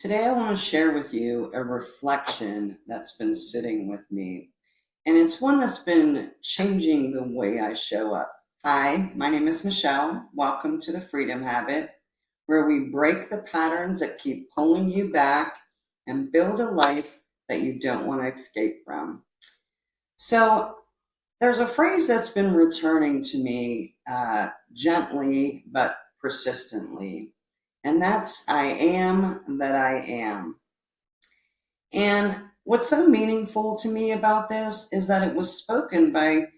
Today, I want to share with you a reflection that's been sitting with me, and it's one that's been changing the way I show up. Hi, my name is Michelle. Welcome to the Freedom Habit, where we break the patterns that keep pulling you back and build a life that you don't want to escape from. So, there's a phrase that's been returning to me gently but persistently, and that's I am that I am. And what's so meaningful to me about this is that it was spoken by,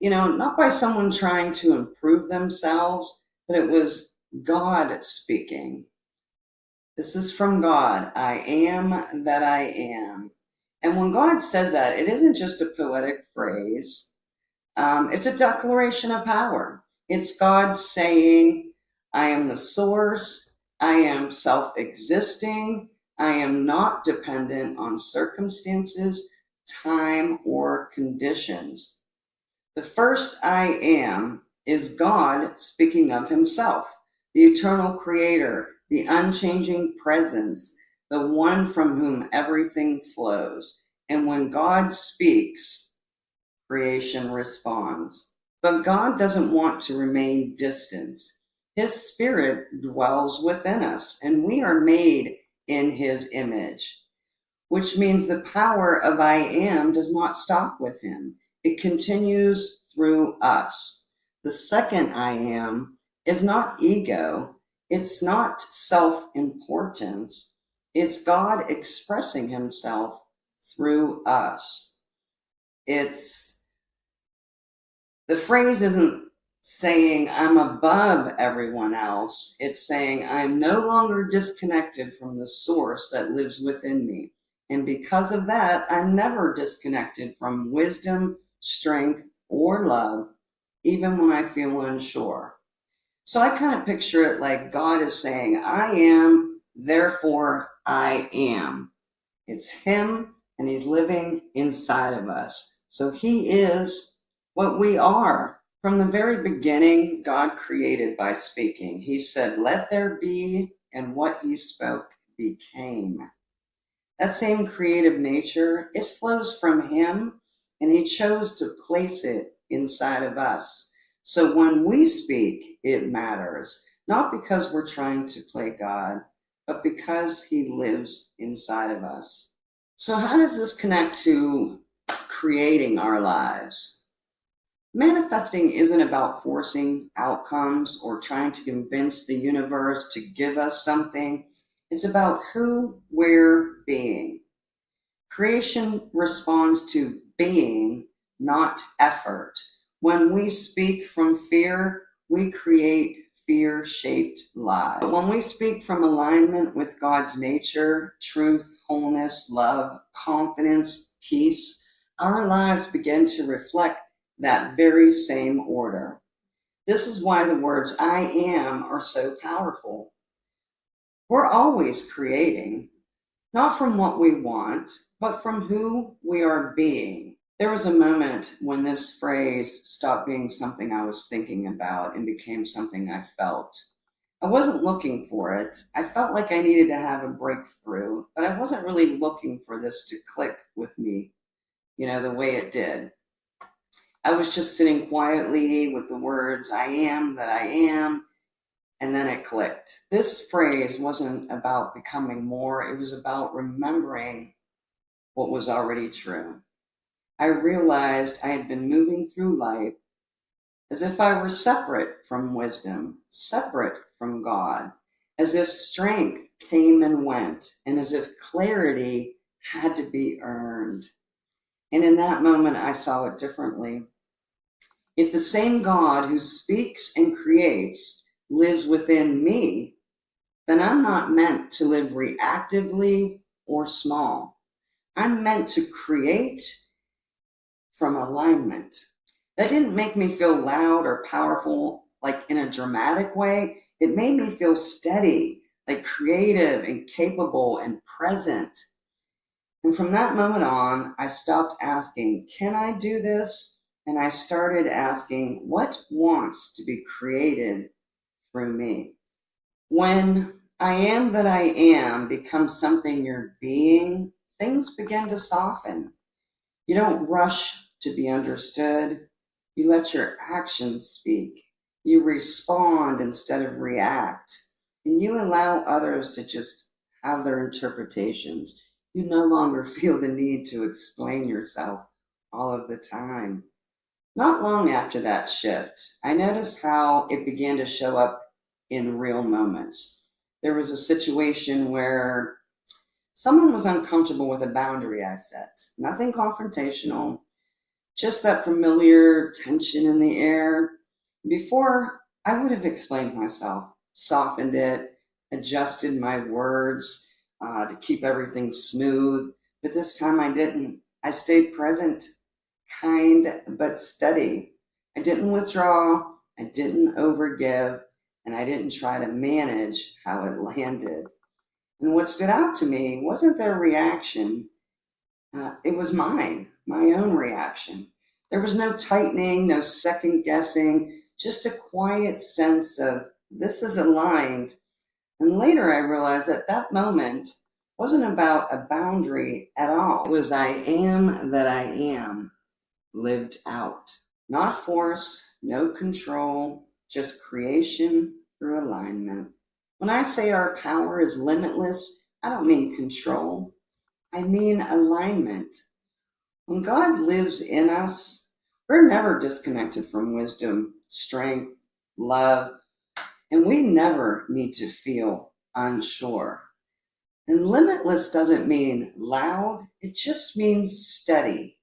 not by someone trying to improve themselves, but it was God speaking. This is from God. I am that I am. And when God says that, it isn't just a poetic phrase, it's a declaration of power. It's God saying, I am the source, I am self existing, I am not dependent on circumstances, time, or conditions. The first I am is God speaking of himself, the eternal creator, the unchanging presence, the one from whom everything flows. And when God speaks, creation responds. But God doesn't want to remain distant. His spirit dwells within us, and we are made in his image, which means the power of I am does not stop with him. It continues through us. The second I am is not ego. It's not self-importance. It's God expressing himself through us. The phrase isn't saying I'm above everyone else. It's saying I'm no longer disconnected from the source that lives within me. And because of that, I'm never disconnected from wisdom, strength, or love, even when I feel unsure. So I kind of picture it like God is saying, I am, therefore I am. It's him, and he's living inside of us. So he is what we are. From the very beginning, God created by speaking. He said, let there be, and what he spoke became. That same creative nature, it flows from him, and he chose to place it inside of us. So when we speak, it matters, not because we're trying to play God, but because he lives inside of us. So how does this connect to creating our lives? Manifesting isn't about forcing outcomes or trying to convince the universe to give us something. It's about who we're being. Creation responds to being, not effort. When we speak from fear, we create fear-shaped lives. When we speak from alignment with God's nature, truth, wholeness, love, confidence, peace, our lives begin to reflect that very same order. This is why the words I am are so powerful. We're always creating, not from what we want, but from who we are being. There was a moment when this phrase stopped being something I was thinking about and became something I felt. I wasn't looking for it. I felt like I needed to have a breakthrough, but I wasn't really looking for this to click with me, the way it did. I was just sitting quietly with the words, I am that I am, and then it clicked. This phrase wasn't about becoming more, it was about remembering what was already true. I realized I had been moving through life as if I were separate from wisdom, separate from God, as if strength came and went, and as if clarity had to be earned. And in that moment, I saw it differently. If the same God who speaks and creates lives within me, then I'm not meant to live reactively or small. I'm meant to create from alignment. That didn't make me feel loud or powerful, like in a dramatic way. It made me feel steady, like creative and capable and present. And from that moment on, I stopped asking, can I do this? And I started asking, what wants to be created through me? When I am that I am becomes something you're being, things begin to soften. You don't rush to be understood. You let your actions speak. You respond instead of react. And you allow others to just have their interpretations. You no longer feel the need to explain yourself all of the time. Not long after that shift, I noticed how it began to show up in real moments. There was a situation where someone was uncomfortable with a boundary I set. Nothing confrontational, just that familiar tension in the air. Before, I would have explained myself, softened it, adjusted my words to keep everything smooth. But this time I didn't. I stayed present, kind but steady. I didn't withdraw, I didn't overgive, and I didn't try to manage how it landed. And what stood out to me wasn't their reaction, it was mine, my own reaction. There was no tightening, no second guessing, just a quiet sense of this is aligned. And later I realized that that moment wasn't about a boundary at all. It was I am that I am lived out. Not force, no control, just creation through alignment. When I say our power is limitless, I don't mean control. I mean alignment. When God lives in us, we're never disconnected from wisdom, strength, love, and we never need to feel unsure. And limitless doesn't mean loud, it just means steady.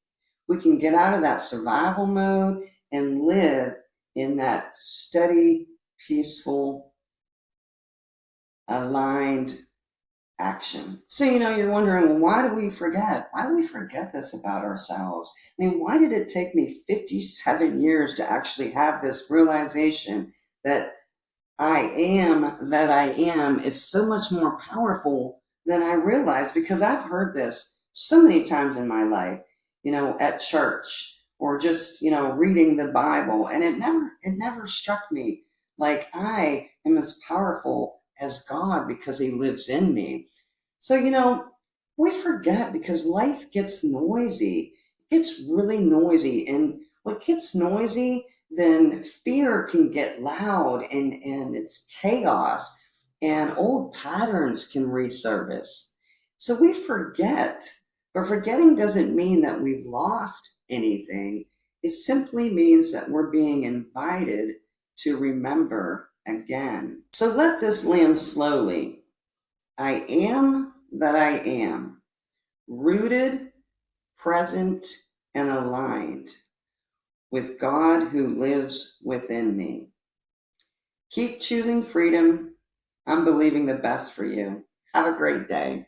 We can get out of that survival mode and live in that steady, peaceful, aligned action. So, you're wondering, well, why do we forget? Why do we forget this about ourselves? I mean, why did it take me 57 years to actually have this realization that I am that I am is so much more powerful than I realized? Because I've heard this so many times in my life, at church or just, reading the Bible. And it never struck me like I am as powerful as God because he lives in me. So, we forget because life gets noisy. It gets really noisy. And what gets noisy, then fear can get loud and it's chaos and old patterns can resurface. So we forget, but forgetting doesn't mean that we've lost anything. It simply means that we're being invited to remember again. So let this land slowly. I am that I am, rooted, present, and aligned with God who lives within me. Keep choosing freedom. I'm believing the best for you. Have a great day.